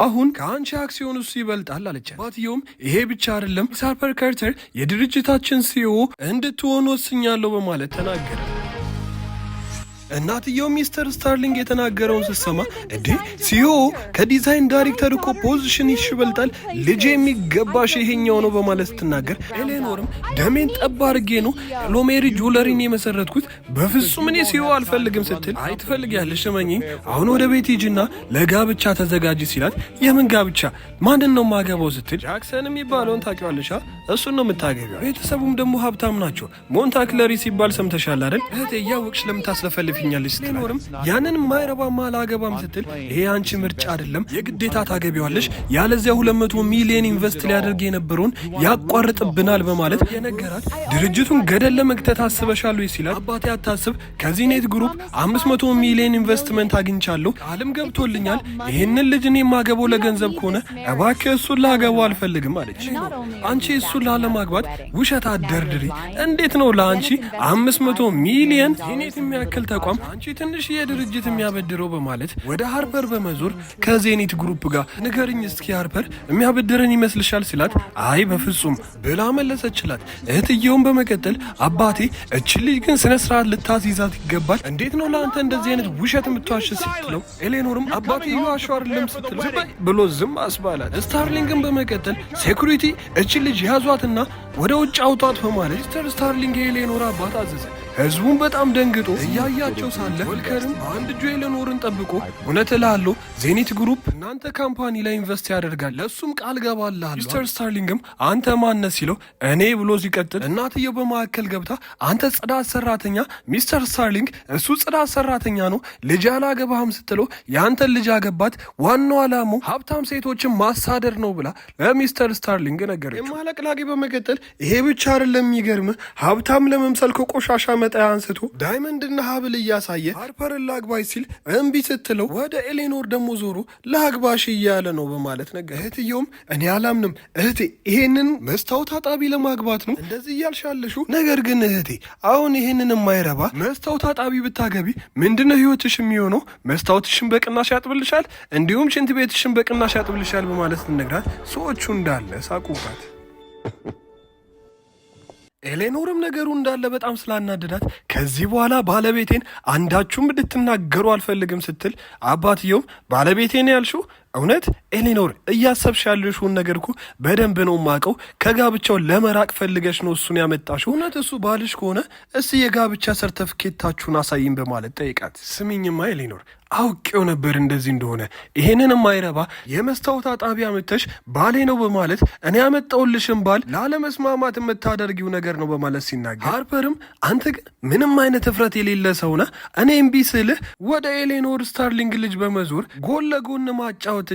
አሁን ከአንቺ አክሲዮን እሱ ይበልጣል አለቻት። አባትየውም ይሄ ብቻ አይደለም ሚስ ሃርፐር ካርተር የድርጅታችን ሲኦ እንድትሆን ወስኛለሁ በማለት ተናገረ። እናትየው ሚስተር ስታርሊንግ የተናገረውን ስትሰማ እንዴ ሲኦ ከዲዛይን ዳይሬክተር እኮ ፖዚሽን ይሽበልጣል ልጄ የሚገባሽ ይሄኛው ነው በማለት ስትናገር፣ ኤሌኖርም ደሜን ጠብ አድርጌ ነው ሎሜሪ ጁለሪን የመሰረትኩት በፍጹም እኔ ሲኦ አልፈልግም ስትል፣ አይ ትፈልጊያለሽ እመኚኝ አሁን ወደ ቤት ሂጂና ለጋብቻ ተዘጋጅ ሲላት፣ የምን ጋብቻ ማንን ነው ማገባው ስትል፣ ጃክሰን የሚባለውን ታውቂዋለሽ እሱን ነው የምታገቢው ቤተሰቡም ደግሞ ሀብታም ናቸው ሞንታክለሪ ሲባል ሰምተሻል አይደል እህቴ እያወቅሽ ለምታስለፈልፍ ሌኖርም ያንን ማይረባ ማላገባም ስትል፣ ይሄ አንቺ ምርጫ አይደለም የግዴታ ታገቢዋለሽ ያለዚያ 200 ሚሊዮን ኢንቨስት ሊያደርግ የነበረውን ያቋርጥብናል በማለት የነገራት፣ ድርጅቱን ገደል ለመክተት አስበሻል ሲላት፣ አባቴ አታስብ ከዚህኔት ግሩፕ 500 ሚሊዮን ኢንቨስትመንት አግኝቻለሁ ቃልም ገብቶልኛል ይህንን ልጅ እኔ የማገባው ለገንዘብ ከሆነ እባክህ እሱን ላገባው አልፈልግም አለች። አንቺ እሱን ላለማግባት ውሸት አደርድሪ እንዴት ነው ለአንቺ 500 ሚሊዮን ዚኔት የሚያክል ተቋም አንቺ ትንሽ የድርጅት የሚያበድረው በማለት ወደ ሃርፐር በመዞር ከዜኒት ግሩፕ ጋር ንገርኝ እስኪ ሃርፐር የሚያበድረን ይመስልሻል ሲላት፣ አይ በፍጹም ብላ መለሰችላት። እህትየውን በመቀጠል አባቴ እች ልጅ ግን ስነ ስርዓት ልታስይዛት ይገባል እንዴት ነው ለአንተ እንደዚህ አይነት ውሸት የምትዋሽ ስትለው፣ ኤሌኖርም አባቴ ይዋሻው አይደለም ስትለው ብሎ ዝም አስባላት። ስታርሊንግን በመቀጠል ሴኩሪቲ እች ልጅ ያዟትና ወደ ውጭ አውጣት በማለት ሚስተር ስታርሊንግ የኤሌኖር አባት አዘዘ። ህዝቡን በጣም ደንግጦ እያያቸው ሳለ ወልከርም በአንድ እጁ ኤሌኖርን ጠብቆ እውነት እልሃለሁ ዜኒት ግሩፕ እናንተ ካምፓኒ ላይ ኢንቨስት ያደርጋል ለእሱም ቃል ገባልሃለሁ። ሚስተር ስታርሊንግም አንተ ማነህ ሲለው እኔ ብሎ ሲቀጥል፣ እናትየው በመካከል ገብታ አንተ ጽዳት ሰራተኛ ሚስተር ስታርሊንግ እሱ ጽዳት ሰራተኛ ነው ልጅ አላገባህም ስትለው፣ የአንተን ልጅ አገባት ዋናው አላማው ሀብታም ሴቶችን ማሳደር ነው ብላ ለሚስተር ስታርሊንግ ነገረችው። የማለቅላቂ በመቀጠል ይሄ ብቻ አይደለም የሚገርምህ ሀብታም ለመምሰል ከቆሻሻ መጣያ አንስቶ ዳይመንድና ሀብል እያሳየ ሃርፐርን ላግባሽ ሲል እምቢ ስትለው ወደ ኤሌኖር ደግሞ ዞሮ ላግባሽ እያለ ነው በማለት ነገር። እህትየውም እኔ አላምንም እህቴ ይሄንን መስታወት አጣቢ ለማግባት ነው እንደዚህ እያልሻለሹ፣ ነገር ግን እህቴ አሁን ይሄንን የማይረባ መስታወት አጣቢ ብታገቢ ምንድነው ህይወትሽ የሚሆነው? መስታወትሽን በቅናሽ ያጥብልሻል እንዲሁም ሽንት ቤትሽን በቅናሽ ያጥብልሻል በማለት ነግራት፣ ሰዎቹ እንዳለ ሳቁባት። ኤሌኖርም ነገሩ እንዳለ በጣም ስላናደዳት ከዚህ በኋላ ባለቤቴን አንዳችሁም እንድትናገሩ አልፈልግም ስትል፣ አባትየውም ባለቤቴን ያልሽው እውነት ኤሌኖር እያሰብሽ ያለሽውን ነገር እኮ በደንብ ነው ማቀው ከጋብቻው ለመራቅ ፈልገሽ ነው እሱን ያመጣሽው እውነት እሱ ባልሽ ከሆነ እስቲ የጋብቻ ሰርተፍኬታችሁን አሳይኝ በማለት ጠይቃት። ስሚኝማ ኤሌኖር አውቄው ነበር እንደዚህ እንደሆነ ይሄንን የማይረባ የመስታወት አጣቢያ አምጥተሽ ባሌ ነው በማለት እኔ ያመጣውልሽን ባል ላለመስማማት የምታደርጊው ነገር ነው በማለት ሲናገር፣ ሃርፐርም አንተ ምንም አይነት እፍረት የሌለ ሰውና እኔ እምቢ ስልህ ወደ ኤሌኖር ስታርሊንግ ልጅ በመዞር ጎን ለጎን ማጫወት